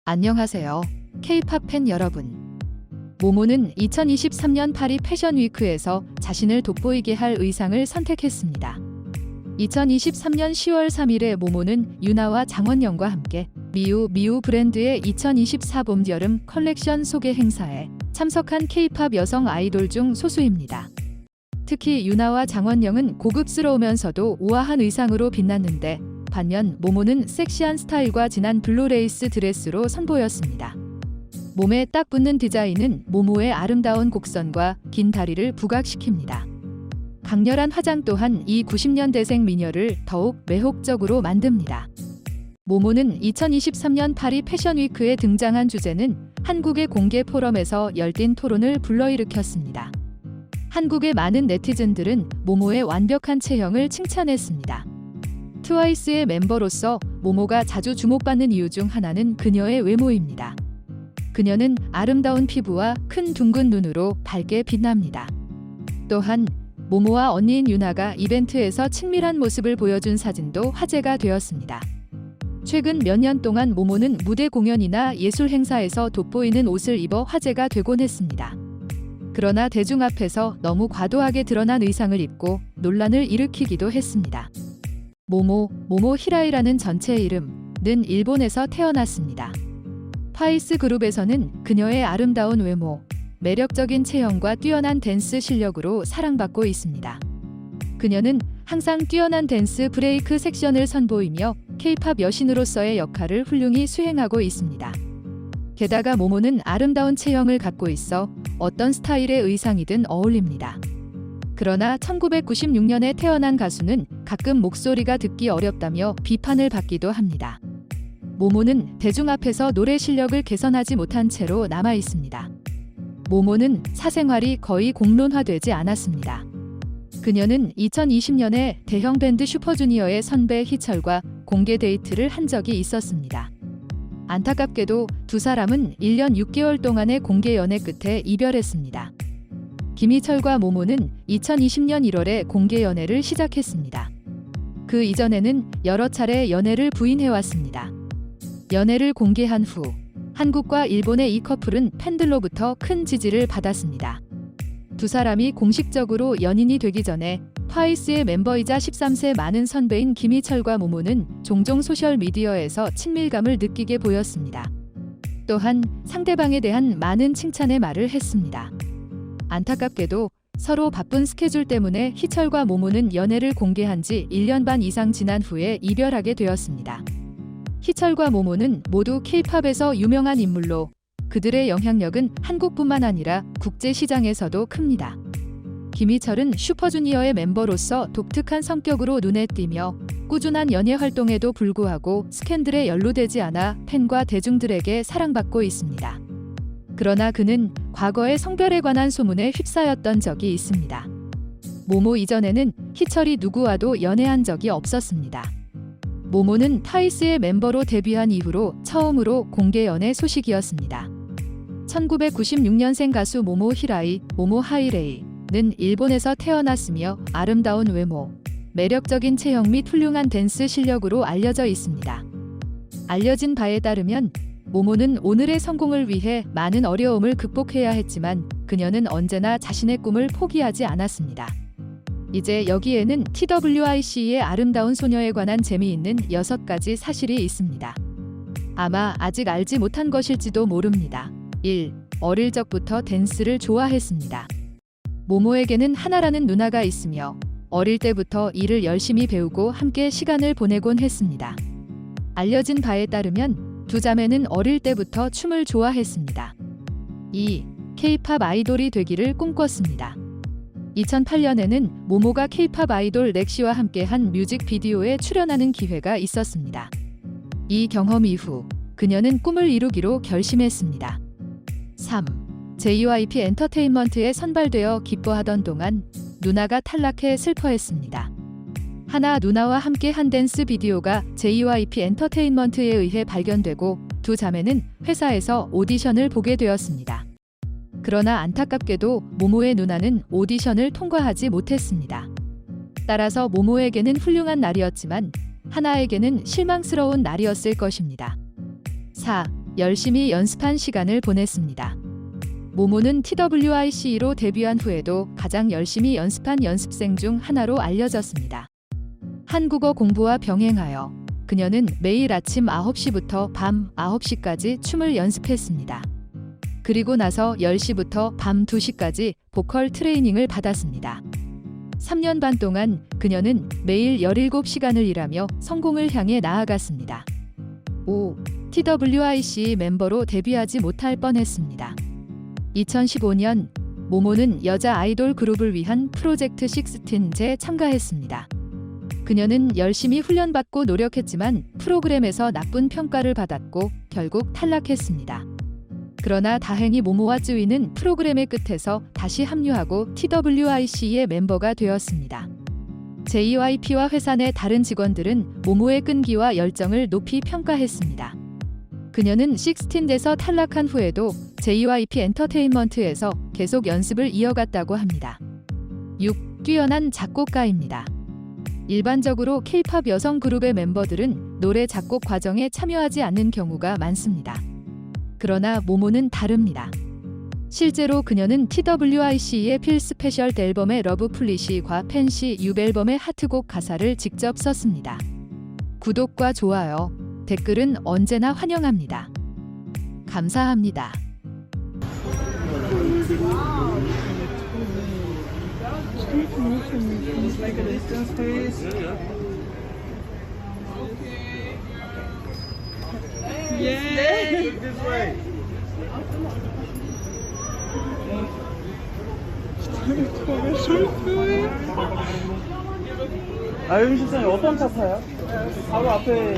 안녕하세요. K-팝 팬 여러분. 모모는 2023년 파리 패션 위크에서 자신을 돋보이게 할 의상을 선택했습니다. 2023년 10월 3일에 모모는 유나와 장원영과 함께 미우 브랜드의 2024 봄 여름 컬렉션 소개 행사에 참석한 K-팝 여성 아이돌 중 소수입니다. 특히 유나와 장원영은 고급스러우면서도 우아한 의상으로 빛났는데 반면 모모는 섹시한 스타일과 진한 블루 레이스 드레스로 선보였습니다. 몸에 딱 붙는 디자인은 모모의 아름다운 곡선과 긴 다리를 부각시킵니다. 강렬한 화장 또한 이 90년대생 미녀를 더욱 매혹적으로 만듭니다. 모모는 2023년 파리 패션 위크에 등장한 주제는 한국의 공개 포럼에서 열띤 토론을 불러일으켰습니다. 한국의 많은 네티즌들은 모모의 완벽한 체형을 칭찬했습니다. 트와이스의 멤버로서 모모가 자주 주목받는 이유 중 하나는 그녀의 외모입니다. 그녀는 아름다운 피부와 큰 둥근 눈으로 밝게 빛납니다. 또한 모모와 언니인 유나가 이벤트에서 친밀한 모습을 보여준 사진도 화제가 되었습니다. 최근 몇 년 동안 모모는 무대 공연이나 예술 행사에서 돋보이는 옷을 입어 화제가 되곤 했습니다. 그러나 대중 앞에서 너무 과도하게 드러난 의상을 입고 논란을 일으키기도 했습니다. 모모 히라이라는 전체 이름은 일본에서 태어났습니다. 트와이스 그룹에서는 그녀의 아름다운 외모, 매력적인 체형과 뛰어난 댄스 실력으로 사랑받고 있습니다. 그녀는 항상 뛰어난 댄스 브레이크 섹션을 선보이며 K-팝 여신으로서의 역할을 훌륭히 수행하고 있습니다. 게다가 모모는 아름다운 체형을 갖고 있어 어떤 스타일의 의상이든 어울립니다. 그러나 1996년에 태어난 가수는 가끔 목소리가 듣기 어렵다며 비판을 받기도 합니다. 모모는 대중 앞에서 노래 실력을 개선하지 못한 채로 남아 있습니다. 모모는 사생활이 거의 공론화되지 않았습니다. 그녀는 2020년에 대형 밴드 슈퍼주니어의 선배 희철과 공개 데이트를 한 적이 있었습니다. 안타깝게도 두 사람은 1년 6개월 동안의 공개 연애 끝에 이별했습니다. 김희철과 모모는 2020년 1월에 공개 연애를 시작했습니다. 그 이전에는 여러 차례 연애를 부인해왔습니다. 연애를 공개한 후 한국과 일본의 이 커플은 팬들로부터 큰 지지를 받았습니다. 두 사람이 공식적으로 연인이 되기 전에 트와이스의 멤버이자 13세 많은 선배인 김희철과 모모는 종종 소셜미디어에서 친밀감을 느끼게 보였습니다. 또한 상대방에 대한 많은 칭찬의 말을 했습니다. 안타깝게도 서로 바쁜 스케줄 때문에 희철과 모모는 연애를 공개한 지 1년 반 이상 지난 후에 이별하게 되었습니다. 희철과 모모는 모두 K-팝에서 유명한 인물로 그들의 영향력은 한국뿐만 아니라 국제 시장에서도 큽니다. 김희철은 슈퍼주니어의 멤버로서 독특한 성격으로 눈에 띄며 꾸준한 연예 활동에도 불구하고 스캔들에 연루되지 않아 팬과 대중들에게 사랑받고 있습니다. 그러나 그는 과거의 성별에 관한 소문에 휩싸였던 적이 있습니다. 모모 이전에는 희철이 누구와도 연애한 적이 없었습니다. 모모는 트와이스의 멤버로 데뷔한 이후로 처음으로 공개 연애 소식이었습니다. 1996년생 가수 모모 히라이, 모모 하이레이는 일본에서 태어났으며 아름다운 외모, 매력적인 체형 및 훌륭한 댄스 실력으로 알려져 있습니다. 알려진 바에 따르면 모모는 오늘의 성공을 위해 많은 어려움을 극복해야 했지만 그녀는 언제나 자신의 꿈을 포기하지 않았습니다. 이제 여기에는 TWIC의 아름다운 소녀에 관한 재미있는 6가지 사실이 있습니다. 아마 아직 알지 못한 것일지도 모릅니다. 1. 어릴 적부터 댄스를 좋아했습니다. 모모에게는 하나라는 누나가 있으며 어릴 때부터 이를 열심히 배우고 함께 시간을 보내곤 했습니다. 알려진 바에 따르면 두 자매는 어릴 때부터 춤을 좋아했습니다. 2. K-팝 아이돌이 되기를 꿈꿨습니다. 2008년에는 모모가 K-팝 아이돌 렉시와 함께한 뮤직비디오에 출연하는 기회가 있었습니다. 이 경험 이후 그녀는 꿈을 이루기로 결심했습니다. 3. JYP 엔터테인먼트에 선발되어 기뻐하던 동안 누나가 탈락해 슬퍼했습니다. 하나 누나와 함께한 댄스 비디오가 JYP 엔터테인먼트에 의해 발견되고 두 자매는 회사에서 오디션을 보게 되었습니다. 그러나 안타깝게도 모모의 누나는 오디션을 통과하지 못했습니다. 따라서 모모에게는 훌륭한 날이었지만 하나에게는 실망스러운 날이었을 것입니다. 4. 열심히 연습한 시간을 보냈습니다. 모모는 TWICE로 데뷔한 후에도 가장 열심히 연습한 연습생 중 하나로 알려졌습니다. 한국어 공부와 병행하여 그녀는 매일 아침 9시부터 밤 9시까지 춤을 연습했습니다. 그리고 나서 10시부터 밤 2시까지 보컬 트레이닝을 받았습니다. 3년 반 동안 그녀는 매일 17시간을 일하며 성공을 향해 나아갔습니다. 5. TWICE 멤버로 데뷔하지 못할 뻔했습니다. 2015년 모모는 여자 아이돌 그룹을 위한 프로젝트 16에 참가했습니다. 그녀는 열심히 훈련받고 노력했지만 프로그램에서 나쁜 평가를 받았고 결국 탈락했습니다. 그러나 다행히 모모와 쯔위는 프로그램의 끝에서 다시 합류하고 TWIC의 멤버가 되었습니다. JYP와 회사 내 다른 직원들은 모모의 끈기와 열정을 높이 평가했습니다. 그녀는 16에서 탈락한 후에도 JYP 엔터테인먼트에서 계속 연습을 이어갔다고 합니다. 6. 뛰어난 작곡가입니다. 일반적으로 K-팝 여성 그룹의 멤버들은 노래 작곡 과정에 참여하지 않는 경우가 많습니다. 그러나 모모는 다릅니다. 실제로 그녀는 TWIC의 필 스페셜 앨범의 러브 플리시과 팬시 유앨범의 하트곡 가사를 직접 썼습니다. 구독과 좋아요, 댓글은 언제나 환영합니다. 감사합니다. Make a distance, please. Yeah. This way. 아윤 실장님 어떤 차 타요? 바로 앞에.